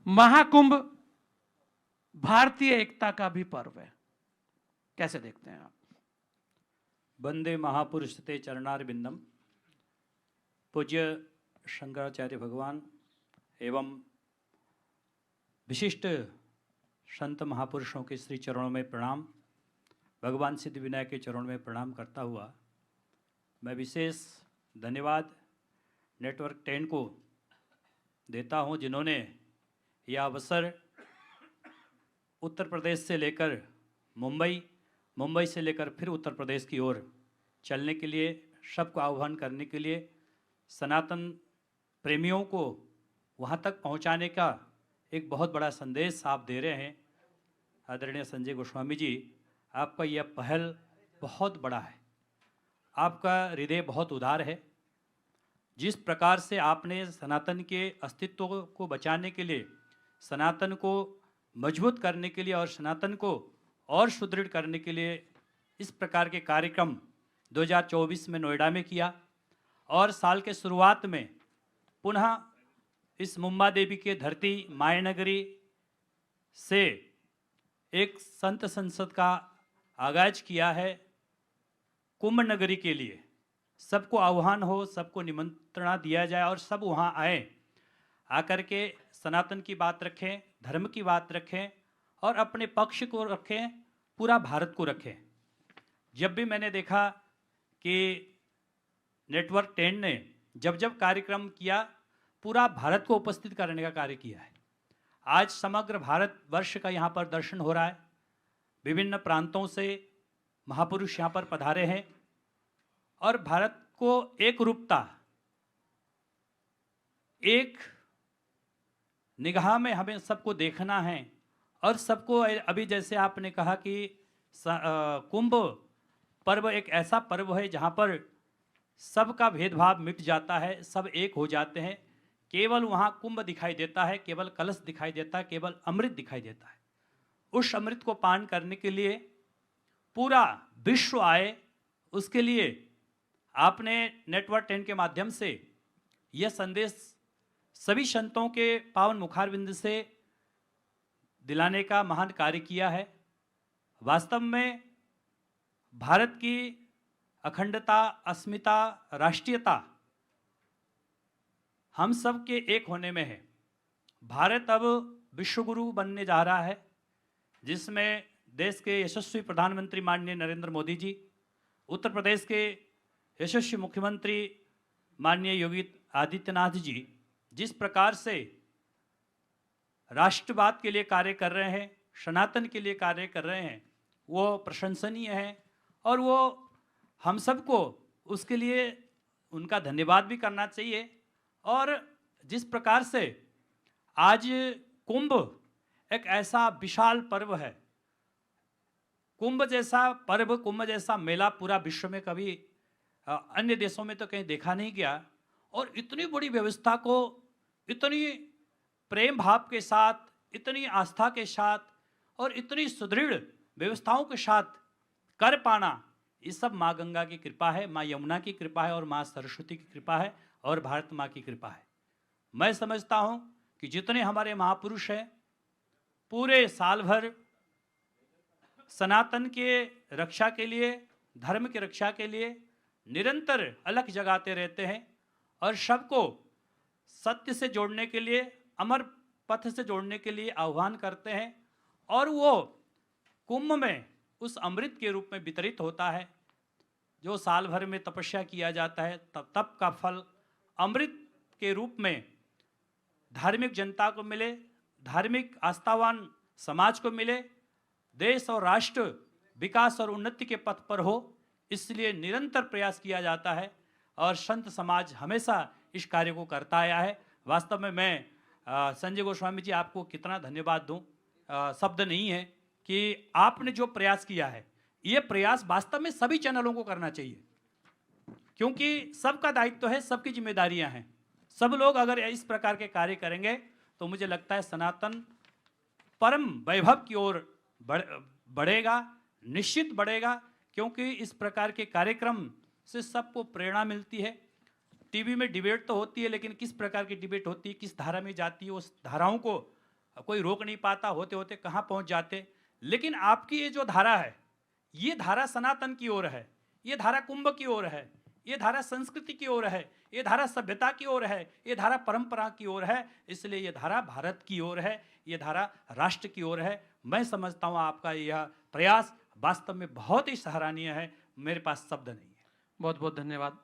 महाकुंभ भारतीय एकता का भी पर्व है, कैसे देखते हैं आप? वंदे महापुरुष ते चरणारविंदम। पूज्य शंकराचार्य भगवान एवं विशिष्ट संत महापुरुषों के श्री चरणों में प्रणाम। भगवान सिद्धिविनायक के चरणों में प्रणाम करता हुआ मैं विशेष धन्यवाद नेटवर्क 10 को देता हूं, जिन्होंने यह अवसर उत्तर प्रदेश से लेकर मुंबई से लेकर फिर उत्तर प्रदेश की ओर चलने के लिए, सबको आह्वान करने के लिए, सनातन प्रेमियों को वहाँ तक पहुँचाने का एक बहुत बड़ा संदेश आप दे रहे हैं। आदरणीय संजय गोस्वामी जी, आपका यह पहल बहुत बड़ा है, आपका हृदय बहुत उदार है। जिस प्रकार से आपने सनातन के अस्तित्व को बचाने के लिए, सनातन को मजबूत करने के लिए और सनातन को और सुदृढ़ करने के लिए इस प्रकार के कार्यक्रम 2024 में नोएडा में किया और साल के शुरुआत में पुनः इस मुंबा देवी के धरती मायानगरी से एक संत संसद का आगाज किया है कुंभ नगरी के लिए। सबको आह्वान हो, सबको निमंत्रणा दिया जाए और सब वहाँ आए, आकर के सनातन की बात रखें, धर्म की बात रखें और अपने पक्ष को रखें, पूरा भारत को रखें। जब भी मैंने देखा कि नेटवर्क 10 ने जब जब कार्यक्रम किया, पूरा भारत को उपस्थित करने का कार्य किया है। आज समग्र भारत वर्ष का यहाँ पर दर्शन हो रहा है। विभिन्न प्रांतों से महापुरुष यहाँ पर पधारे हैं और भारत को एक रूपता, एक निगाह में हमें सबको देखना है और सबको, अभी जैसे आपने कहा कि कुंभ पर्व एक ऐसा पर्व है जहाँ पर सबका भेदभाव मिट जाता है, सब एक हो जाते हैं। केवल वहाँ कुंभ दिखाई देता है, केवल कलश दिखाई देता है, केवल अमृत दिखाई देता है। उस अमृत को पान करने के लिए पूरा विश्व आए, उसके लिए आपने नेटवर्क 10 के माध्यम से यह संदेश सभी संतों के पावन मुखारविंद से दिलाने का महान कार्य किया है। वास्तव में भारत की अखंडता, अस्मिता, राष्ट्रीयता हम सब के एक होने में है। भारत अब विश्वगुरु बनने जा रहा है, जिसमें देश के यशस्वी प्रधानमंत्री माननीय नरेंद्र मोदी जी, उत्तर प्रदेश के यशस्वी मुख्यमंत्री माननीय योगी आदित्यनाथ जी जिस प्रकार से राष्ट्रवाद के लिए कार्य कर रहे हैं, सनातन के लिए कार्य कर रहे हैं, वो प्रशंसनीय है और वो हम सबको उसके लिए उनका धन्यवाद भी करना चाहिए। और जिस प्रकार से आज कुंभ एक ऐसा विशाल पर्व है, कुंभ जैसा पर्व, कुंभ जैसा मेला पूरा विश्व में कभी अन्य देशों में तो कहीं देखा नहीं गया। और इतनी बड़ी व्यवस्था को इतनी प्रेम भाव के साथ, इतनी आस्था के साथ और इतनी सुदृढ़ व्यवस्थाओं के साथ कर पाना, ये सब माँ गंगा की कृपा है, माँ यमुना की कृपा है और माँ सरस्वती की कृपा है और भारत माँ की कृपा है। मैं समझता हूँ कि जितने हमारे महापुरुष हैं पूरे साल भर सनातन के रक्षा के लिए, धर्म की रक्षा के लिए निरंतर अलख जगाते रहते हैं और सबको सत्य से जोड़ने के लिए, अमर पथ से जोड़ने के लिए आह्वान करते हैं। और वो कुंभ में उस अमृत के रूप में वितरित होता है, जो साल भर में तपस्या किया जाता है, तप का फल अमृत के रूप में धार्मिक जनता को मिले, धार्मिक आस्थावान समाज को मिले, देश और राष्ट्र विकास और उन्नति के पथ पर हो, इसलिए निरंतर प्रयास किया जाता है और संत समाज हमेशा इस कार्य को करता आया है। वास्तव में मैं संजय गोस्वामी जी आपको कितना धन्यवाद दूं, शब्द नहीं है कि आपने जो प्रयास किया है, ये प्रयास वास्तव में सभी चैनलों को करना चाहिए, क्योंकि सबका दायित्व है, सबकी जिम्मेदारियां हैं। सब लोग अगर इस प्रकार के कार्य करेंगे तो मुझे लगता है सनातन परम वैभव की ओर बढ़ेगा, निश्चित बढ़ेगा, क्योंकि इस प्रकार के कार्यक्रम से सबको प्रेरणा मिलती है। टीवी में डिबेट तो होती है, लेकिन किस प्रकार की डिबेट होती है, किस धारा में जाती है, उस धाराओं को कोई रोक नहीं पाता, होते होते कहाँ पहुँच जाते। लेकिन आपकी ये जो धारा है, ये धारा सनातन की ओर है, ये धारा कुंभ की ओर है, ये धारा संस्कृति की ओर है, ये धारा सभ्यता की ओर है, ये धारा परंपरा की ओर है। इसलिए ये धारा भारत की ओर है, ये धारा राष्ट्र की ओर है। मैं समझता हूँ आपका यह प्रयास वास्तव में बहुत ही सराहनीय है। मेरे पास शब्द नहीं है। बहुत बहुत धन्यवाद।